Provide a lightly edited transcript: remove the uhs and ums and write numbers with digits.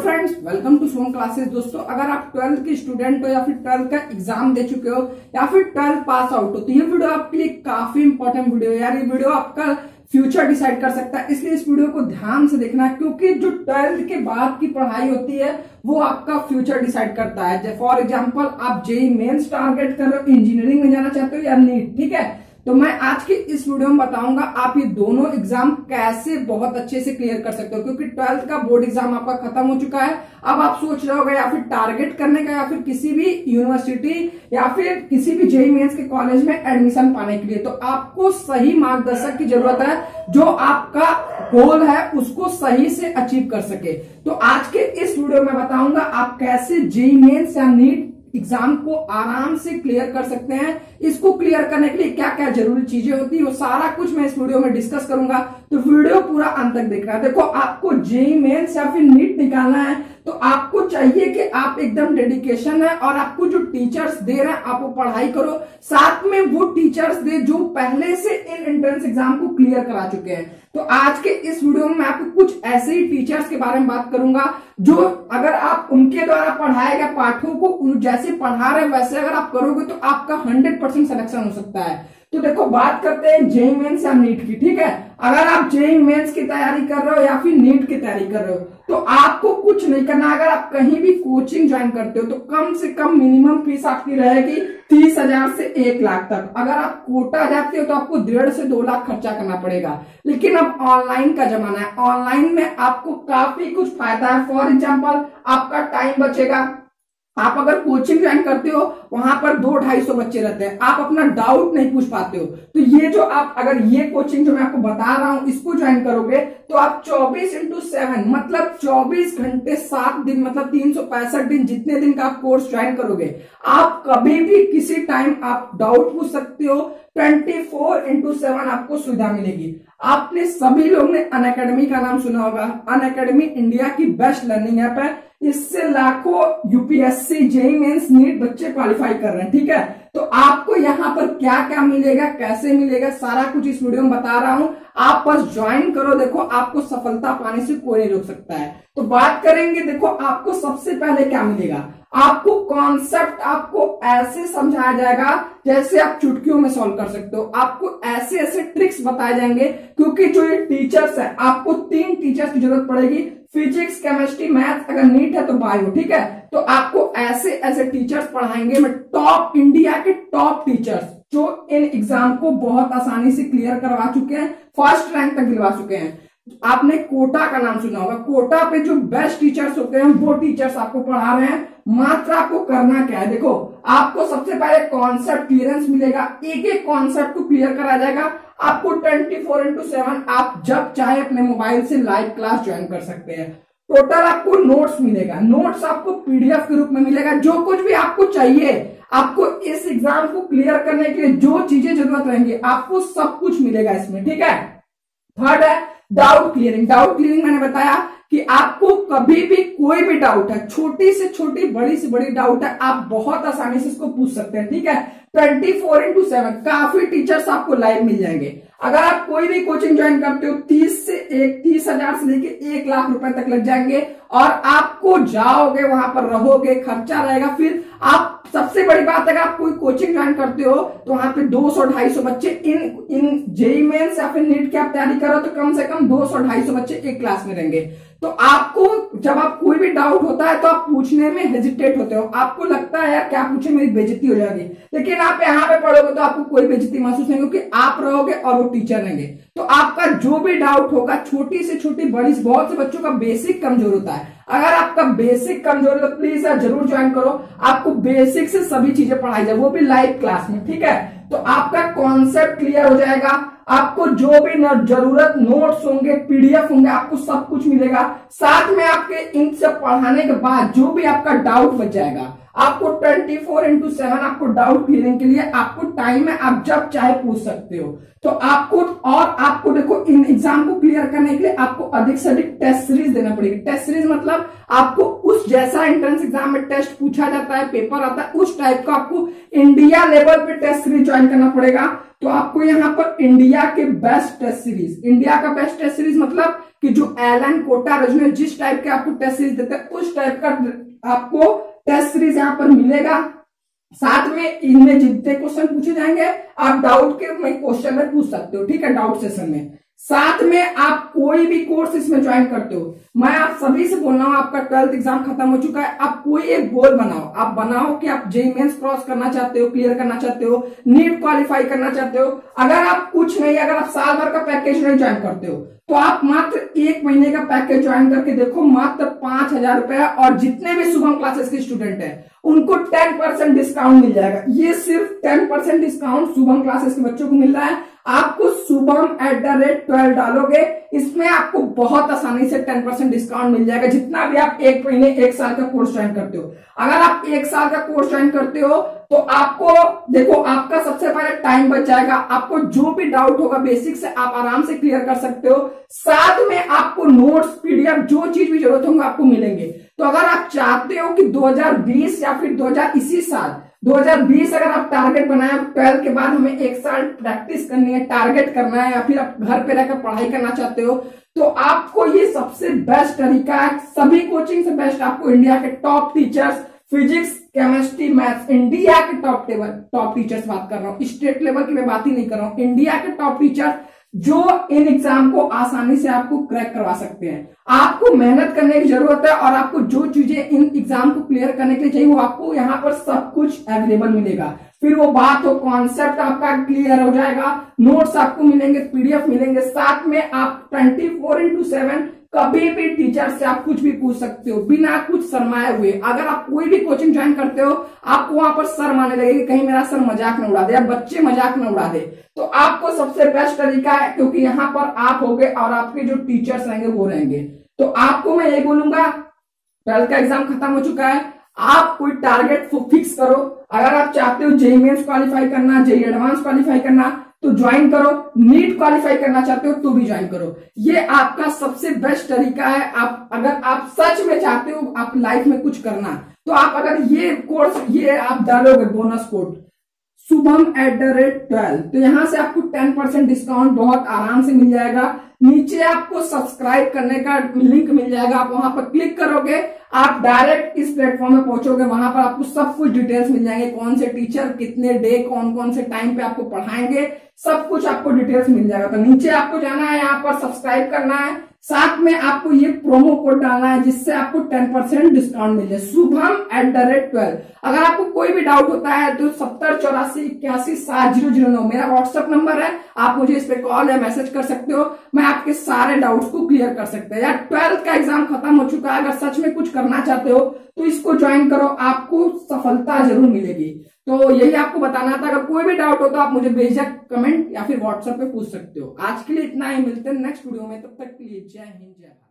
Friends, welcome to Som classes. दोस्तों, अगर आप 12th के स्टूडेंट हो या फिर 12th का एग्जाम दे चुके हो या फिर 12th पास आउट हो तो ये वीडियो आपके लिए काफी इंपॉर्टेंट वीडियो है यार। ये वीडियो आपका फ्यूचर डिसाइड कर सकता है, इसलिए इस वीडियो को ध्यान से देखना है क्योंकि जो 12th के बाद की पढ़ाई होती है वो आपका फ्यूचर डिसाइड करता है। फॉर एग्जाम्पल, आप जेईई मेंस टारगेट कर रहे हो, इंजीनियरिंग में जाना चाहते हो या नीट, ठीक है। तो मैं आज के इस वीडियो में बताऊंगा आप ये दोनों एग्जाम कैसे बहुत अच्छे से क्लियर कर सकते हो, क्योंकि 12th का बोर्ड एग्जाम आपका खत्म हो चुका है। अब आप सोच रहे होगे या फिर टारगेट करने का या फिर किसी भी यूनिवर्सिटी या फिर किसी भी जेईई मेंस के कॉलेज में एडमिशन पाने के लिए, तो आपको सही मार्गदर्शक की जरूरत है जो आपका गोल है उसको सही से अचीव कर सके। तो आज के इस वीडियो में बताऊंगा आप कैसे जेईई मेंस या नीट एग्जाम को आराम से क्लियर कर सकते हैं। इसको क्लियर करने के लिए क्या क्या जरूरी चीजें होती है वो सारा कुछ मैं इस वीडियो में डिस्कस करूंगा, तो वीडियो पूरा अंत तक देखना है। देखो, आपको जेईई मेंस या फिर नीट निकालना है तो आपको चाहिए कि आप एकदम डेडिकेशन है और आपको जो टीचर्स दे रहे हैं आप वो पढ़ाई करो, साथ में वो टीचर्स दे जो पहले से इन एंट्रेंस एग्जाम को क्लियर करा चुके हैं। तो आज के इस वीडियो में मैं आपको कुछ ऐसे ही टीचर्स के बारे में बात करूंगा जो अगर आप उनके द्वारा पढ़ाए गए पाठों को जैसे पढ़ा रहे वैसे अगर आप करोगे तो आपका 100% सिलेक्शन हो सकता है। तो देखो, बात करते हैं जेईई मेंस या नीट की, ठीक है। अगर आप जेईई मेंस की तैयारी कर रहे हो या फिर नीट की तैयारी कर रहे हो तो आपको कुछ नहीं करना। अगर आप कहीं भी कोचिंग ज्वाइन करते हो तो कम से कम मिनिमम फीस आपकी रहेगी 30,000 से 1 लाख तक। अगर आप कोटा जाते हो तो आपको 1.5 से 2 लाख खर्चा करना पड़ेगा। लेकिन अब ऑनलाइन का जमाना है, ऑनलाइन में आपको काफी कुछ फायदा है। फॉर एग्जाम्पल, आपका टाइम बचेगा। आप अगर कोचिंग ज्वाइन करते हो वहां पर 200-250 बच्चे रहते हैं, आप अपना डाउट नहीं पूछ पाते हो। तो ये जो आप अगर ये कोचिंग जो मैं आपको बता रहा हूं इसको ज्वाइन करोगे तो आप 24x7 मतलब 24 घंटे 7 दिन मतलब 365 दिन जितने दिन का आप कोर्स ज्वाइन करोगे आप कभी भी किसी टाइम आप डाउट पूछ सकते हो। 24x7 आपको सुविधा मिलेगी। आपने सभी लोग ने अनअकैडमी का नाम सुना होगा। अनअकैडमी इंडिया की बेस्ट लर्निंग ऐप है। इससे लाखों यूपीएससी, जेईई मेंस, नीट बच्चे क्वालिफाई कर रहे हैं, ठीक है। तो आपको यहाँ पर क्या क्या मिलेगा, कैसे मिलेगा, सारा कुछ इस वीडियो में बता रहा हूं। आप बस ज्वाइन करो, देखो आपको सफलता पाने से कोई नहीं रोक सकता है। तो बात करेंगे, देखो आपको सबसे पहले क्या मिलेगा। आपको कॉन्सेप्ट आपको ऐसे समझाया जाएगा जैसे आप चुटकियों में सॉल्व कर सकते हो। आपको ऐसे ऐसे ट्रिक्स बताए जाएंगे क्योंकि जो ये टीचर्स है आपको 3 टीचर्स की जरूरत पड़ेगी, फिजिक्स, केमिस्ट्री, मैथ, अगर नीट है तो बायो, ठीक है। तो आपको ऐसे ऐसे टीचर्स पढ़ाएंगे में टॉप, इंडिया के टॉप टीचर्स जो इन एग्जाम को बहुत आसानी से क्लियर करवा चुके हैं, फर्स्ट रैंक तक दिलवा चुके हैं। आपने कोटा का नाम सुना होगा। कोटा पे जो बेस्ट टीचर्स होते हैं वो टीचर्स आपको पढ़ा रहे हैं। मात्र आपको करना क्या है, देखो आपको सबसे पहले कॉन्सेप्ट क्लियरेंस मिलेगा। एक एक कॉन्सेप्ट को क्लियर करा जाएगा। आपको 24x7 आप जब चाहे अपने मोबाइल से लाइव क्लास ज्वाइन कर सकते हैं। टोटल आपको नोट्स मिलेगा, नोट्स आपको पीडीएफ के रूप में मिलेगा। जो कुछ भी आपको चाहिए, आपको इस एग्जाम को क्लियर करने के लिए जो चीजें जरूरत रहेंगी आपको सब कुछ मिलेगा इसमें, ठीक है। थर्ड है डाउट क्लियरिंग। डाउट क्लियरिंग मैंने बताया कि आपको कभी भी कोई भी डाउट है, छोटी से छोटी, बड़ी से बड़ी डाउट है, आप बहुत आसानी से इसको पूछ सकते हैं, ठीक है। 24x7 काफी टीचर्स आपको लाइव मिल जाएंगे। अगर आप कोई भी कोचिंग ज्वाइन करते हो 30,000 से लेके 1 लाख रुपए तक लग जाएंगे और आपको जाओगे वहां पर रहोगे, खर्चा रहेगा। फिर आप सबसे बड़ी बात, अगर आप कोई कोचिंग ज्वाइन करते हो तो वहां पे 200-250 बच्चे इन जेईई मेंस या फिर नीट की आप तैयारी करो तो कम से कम 200-250 बच्चे एक क्लास में रहेंगे। तो आपको जब आप कोई भी डाउट होता है तो आप पूछने में हेजिटेट होते हो, आपको लगता है यार क्या पूछे, मेरी बेइज्जती हो जाएगी। लेकिन आप यहाँ पे पढ़ोगे तो आपको कोई बेइज्जती महसूस नहीं होगी, आप रहोगे और वो टीचर रहेंगे। तो आपका जो भी डाउट होगा, छोटी से छोटी, बड़ी से, बहुत से बच्चों का बेसिक कमजोर होता है। अगर आपका बेसिक कमजोर है तो प्लीज यार जरूर ज्वाइन करो। आपको बेसिक से सभी चीजें पढ़ाई जाए, वो भी लाइव क्लास में, ठीक है। तो आपका कॉन्सेप्ट क्लियर हो जाएगा। आपको जो भी जरूरत, नोट्स होंगे, पीडीएफ होंगे, आपको सब कुछ मिलेगा। साथ में आपके इन सब पढ़ाने के बाद जो भी आपका डाउट बच जाएगा, आपको 24x7 आपको डाउट क्लियरिंग के लिए आपको टाइम है, आप जब चाहे पूछ सकते हो। तो आपको देखो इन एग्जाम को क्लियर करने के लिए आपको अधिक से अधिक टेस्ट सीरीज देना पड़ेगी। टेस्ट सीरीज मतलब आपको उस जैसा एंट्रेंस एग्जाम में टेस्ट पूछा जाता है, पेपर आता है, उस टाइप का आपको इंडिया लेवल पे टेस्ट सीरीज ज्वाइन करना पड़ेगा। तो आपको यहाँ पर इंडिया के बेस्ट टेस्ट सीरीज, इंडिया का बेस्ट टेस्ट सीरीज मतलब कि जो एलन कोटा रीजनल जिस टाइप के आपको टेस्ट सीरीज देते हैं उस टाइप का आपको टेस्ट सीरीज यहाँ पर मिलेगा। साथ में इनमें जितने क्वेश्चन पूछे जाएंगे आप डाउट के क्वेश्चन में पूछ सकते हो, ठीक है, डाउट सेशन में। साथ में आप कोई भी कोर्स इसमें ज्वाइन करते हो, मैं आप सभी से बोल रहा हूं, आपका 12th एग्जाम खत्म हो चुका है, आप कोई एक गोल बनाओ, आप बनाओ कि आप जेईई मेंस क्रॉस करना चाहते हो, क्लियर करना चाहते हो, नीट क्वालिफाई करना चाहते हो। अगर आप कुछ नहीं, अगर आप साल भर का पैकेज नहीं ज्वाइन करते हो तो आप मात्र 1 महीने का पैकेज ज्वाइन करके देखो, मात्र 5,000 रुपए, और जितने भी शुभम क्लासेस के स्टूडेंट हैं उनको 10% डिस्काउंट मिल जाएगा। ये सिर्फ 10% डिस्काउंट शुभम क्लासेस के बच्चों को मिल रहा है। आपको subham@12 डालोगे, इसमें आपको बहुत आसानी से 10% डिस्काउंट मिल जाएगा, जितना भी आप 1 महीने 1 साल का कोर्स ज्वाइन करते हो। अगर आप 1 साल का कोर्स ज्वाइन करते हो तो आपको देखो, आपका सबसे पहले टाइम बच जाएगा, आपको जो भी डाउट होगा बेसिक से आप आराम से क्लियर कर सकते हो। साथ में आपको नोट्स, पीडीएफ, जो चीज भी जरूरत होंगे आपको मिलेंगे। तो अगर आप चाहते हो कि 2020 या फिर 2020 अगर आप टारगेट बनाए, 12 के बाद हमें 1 साल प्रैक्टिस करनी है, टारगेट करना है, या फिर आप घर पे रहकर पढ़ाई करना चाहते हो, तो आपको ये सबसे बेस्ट तरीका है। सभी कोचिंग से बेस्ट आपको इंडिया के top teachers, physics, chemistry, maths, India के टॉप टीचर्स बात कर रहा हूं, स्टेट लेवल की मैं बात ही नहीं कर रहा हूं, इंडिया के टॉप टीचर जो इन एग्जाम को आसानी से आपको क्रैक करवा सकते हैं। आपको मेहनत करने की जरूरत है, और आपको जो चीजें इन एग्जाम को क्लियर करने के लिए चाहिए वो आपको यहाँ पर सब कुछ अवेलेबल मिलेगा। फिर वो बात हो, कॉन्सेप्ट आपका क्लियर हो जाएगा, नोट्स आपको मिलेंगे, पीडीएफ मिलेंगे, साथ में आप 24/7 कभी भी टीचर से आप कुछ भी पूछ सकते हो बिना कुछ शर्माए हुए। अगर आप कोई भी कोचिंग ज्वाइन करते हो आपको वहां पर शर्म आने लगेगी, कहीं मेरा सर मजाक न उड़ा दे या बच्चे मजाक न उड़ा दे, तो आपको सबसे बेस्ट तरीका है, क्योंकि यहाँ पर आप होगे और आपके जो टीचर्स रहेंगे वो रहेंगे। तो आपको मैं यही बोलूंगा, 12th का एग्जाम खत्म हो चुका है, आप कोई टारगेट फिक्स करो। अगर आप चाहते हो जेईई मेंस क्वालिफाई करना, जेईई एडवांस क्वालिफाई करना तो ज्वाइन करो, नीट क्वालिफाई करना चाहते हो तो भी ज्वाइन करो। ये आपका सबसे बेस्ट तरीका है। आप अगर आप सच में चाहते हो आप लाइफ में कुछ करना, तो आप अगर ये कोर्स ये आप डालोगे बोनस कोड subham@12, तो यहां से आपको 10% डिस्काउंट बहुत आराम से मिल जाएगा। नीचे आपको सब्सक्राइब करने का लिंक मिल जाएगा, आप वहां पर क्लिक करोगे, आप डायरेक्ट इस प्लेटफॉर्म में पहुंचोगे, वहां पर आपको सब कुछ डिटेल्स मिल जाएंगे, कौन से टीचर कितने डे कौन कौन से टाइम पे आपको पढ़ाएंगे, सब कुछ आपको डिटेल्स मिल जाएगा। तो नीचे आपको जाना है, यहाँ पर सब्सक्राइब करना है, साथ में आपको ये प्रोमो कोड डालना है जिससे आपको 10% डिस्काउंट मिल जाए, subham@12। अगर आपको कोई भी डाउट होता है तो 7084817009 मेरा व्हाट्सएप नंबर है, आप मुझे इस पे कॉल या मैसेज कर सकते हो, मैं आपके सारे डाउट्स को क्लियर कर सकते हैं। यार 12th का एग्जाम खत्म हो चुका है, अगर सच में कुछ करना चाहते हो तो इसको ज्वाइन करो, आपको सफलता जरूर मिलेगी। तो यही आपको बताना था। अगर कोई भी डाउट हो तो आप मुझे बेझिझक कमेंट या फिर व्हाट्सएप पे पूछ सकते हो। आज के लिए इतना ही, मिलते हैं नेक्स्ट वीडियो में, तब तक के लिए जय हिंद जय भारत।